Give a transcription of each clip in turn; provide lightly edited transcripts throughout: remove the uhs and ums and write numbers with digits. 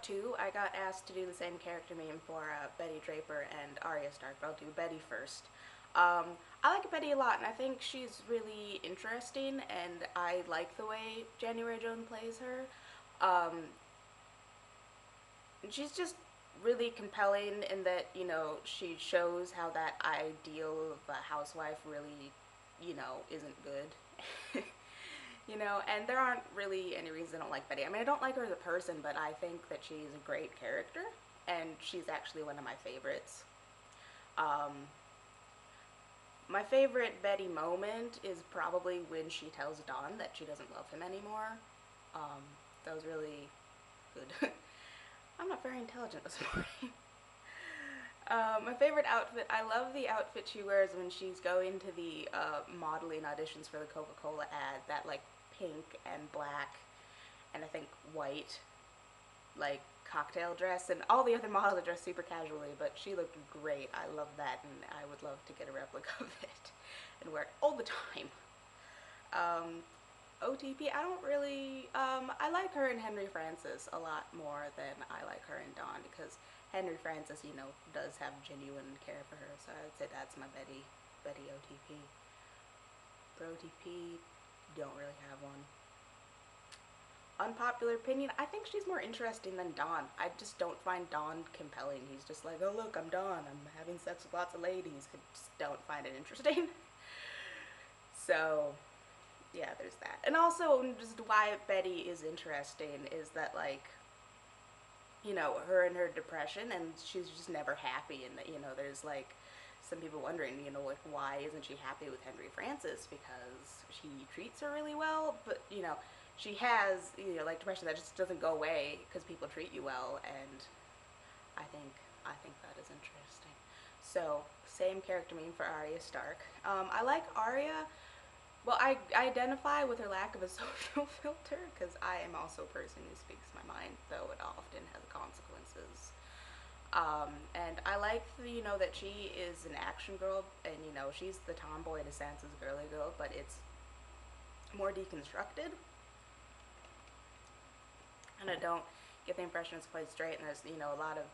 two. I got asked to do the same character meme for Betty Draper and Arya Stark, but I'll do Betty first. I like Betty a lot, and I think she's really interesting, and I like the way January Jones plays her. Um, she's just really compelling in that, she shows how that ideal of a housewife really, isn't good. And there aren't really any reasons I don't like Betty. I mean, I don't like her as a person, but I think that she's a great character, and she's actually one of my favorites. Um, my favorite Betty moment is probably when she tells Dawn that she doesn't love him anymore. Um, that was really good. I'm not very intelligent this morning. My favorite outfit, I love the outfit she wears when she's going to the modeling auditions for the Coca-Cola ad. That like pink and black and I think white like cocktail dress, and all the other models are dressed super casually, but she looked great. I love that, and I would love to get a replica of it and wear it all the time. Um, OTP, I don't really, I like her and Henry Francis a lot more than I like her and Dawn, because Henry Francis, does have genuine care for her, so I'd say that's my Betty OTP. For OTP, don't really have one. Unpopular opinion, I think she's more interesting than Dawn. I just don't find Dawn compelling. He's just like, oh look, I'm Dawn, I'm having sex with lots of ladies. I just don't find it interesting. So, yeah, there's that. And also, just why Betty is interesting is that, like, her and her depression, and she's just never happy, and that, there's, like, some people wondering, like, why isn't she happy with Henry Francis? Because he treats her really well, but, she has, like, depression that just doesn't go away because people treat you well, and I think, I think that is interesting. So, same character meme for Arya Stark. I like Arya. Well, I identify with her lack of a social filter, because I am also a person who speaks my mind, though it often has consequences. And I like, that she is an action girl, and, she's the tomboy to Sansa's girly girl, but it's more deconstructed. And I don't get the impression it's quite straight, and there's, a lot of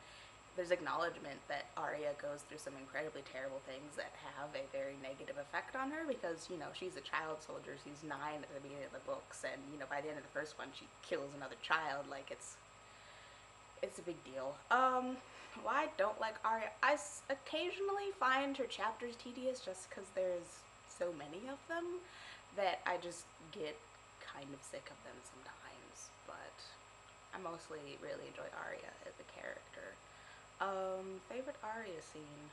there's acknowledgement that Arya goes through some incredibly terrible things that have a very negative effect on her, because, she's a child soldier. She's 9 at the beginning of the books, and, by the end of the first one, she kills another child. Like, it's a big deal. Why I don't like Arya? Occasionally find her chapters tedious just because there's so many of them that I just get kind of sick of them sometimes, but I mostly really enjoy Arya as a character. Favorite Arya scene?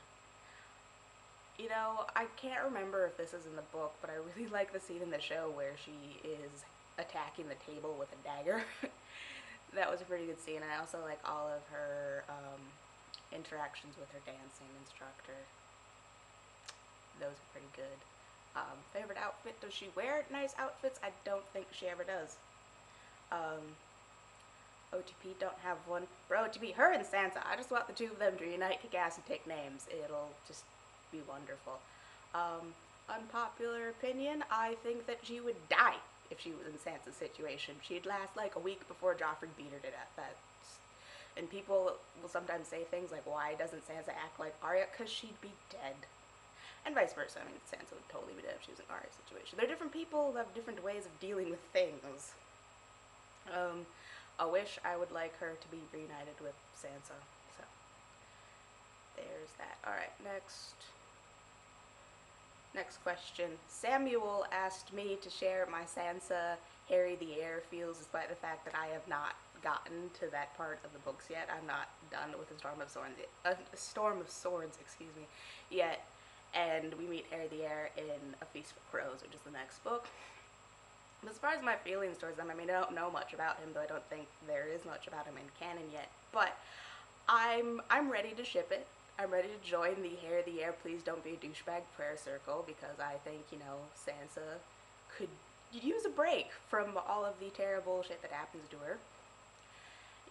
I can't remember if this is in the book, but I really like the scene in the show where she is attacking the table with a dagger. That was a pretty good scene. I also like all of her interactions with her dancing instructor. Those are pretty good. Favorite outfit? Does she wear nice outfits? I don't think she ever does. OTP don't have one. For OTP, her and Sansa, I just want the two of them to unite, kick ass, and take names. It'll just be wonderful. Unpopular opinion, I think that she would die if she was in Sansa's situation. She'd last like a week before Joffrey beat her to death. And people will sometimes say things like, why doesn't Sansa act like Arya? Because she'd be dead. And vice versa. I mean, Sansa would totally be dead if she was in Arya's situation. They're different people who have different ways of dealing with things. I wish I would like her to be reunited with Sansa. So, there's that. Alright, next question. Samuel asked me to share my Sansa Harry the Heir feels, despite the fact that I have not gotten to that part of the books yet. I'm not done with the Storm of Swords, excuse me, yet. And we meet Harry the Heir in A Feast for Crows, which is the next book. As far as my feelings towards them, I mean, I don't know much about him, though I don't think there is much about him in canon yet, but I'm ready to ship it. I'm ready to join the Harry the Heir Please Don't Be a Douchebag prayer circle, because I think, Sansa could use a break from all of the terrible shit that happens to her.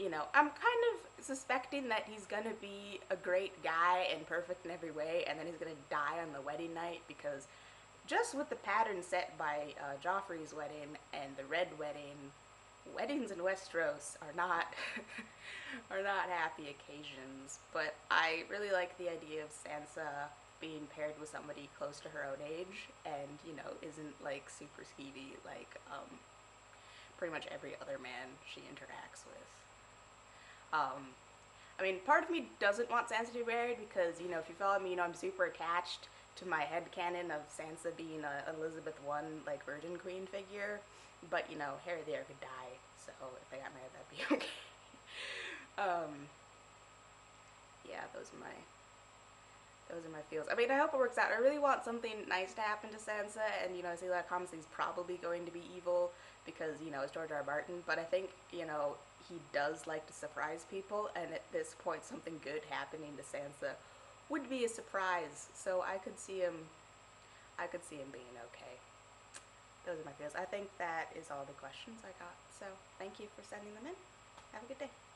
I'm kind of suspecting that he's gonna be a great guy and perfect in every way, and then he's gonna die on the wedding night, because just with the pattern set by Joffrey's wedding and the Red Wedding, weddings in Westeros are not are not happy occasions, but I really like the idea of Sansa being paired with somebody close to her own age and, you know, isn't like super skeevy like pretty much every other man she interacts with. Um, I mean, part of me doesn't want Sansa to be married because, you know, if you follow me, you know, I'm super attached to my headcanon of Sansa being a Elizabeth I, like, Virgin Queen figure. But, you know, Harry the Heir could die, so if they got married, that'd be okay. um, yeah, those are my feels. I mean, I hope it works out. I really want something nice to happen to Sansa, and, you know, I see a lot of comments he's probably going to be evil because, you know, it's George R. R. Martin, but I think, you know, he does like to surprise people, and at this point, something good happening to Sansa would be a surprise, so I could see him being okay. Those are my feels. I think that is all the questions I got, so thank you for sending them in. Have a good day.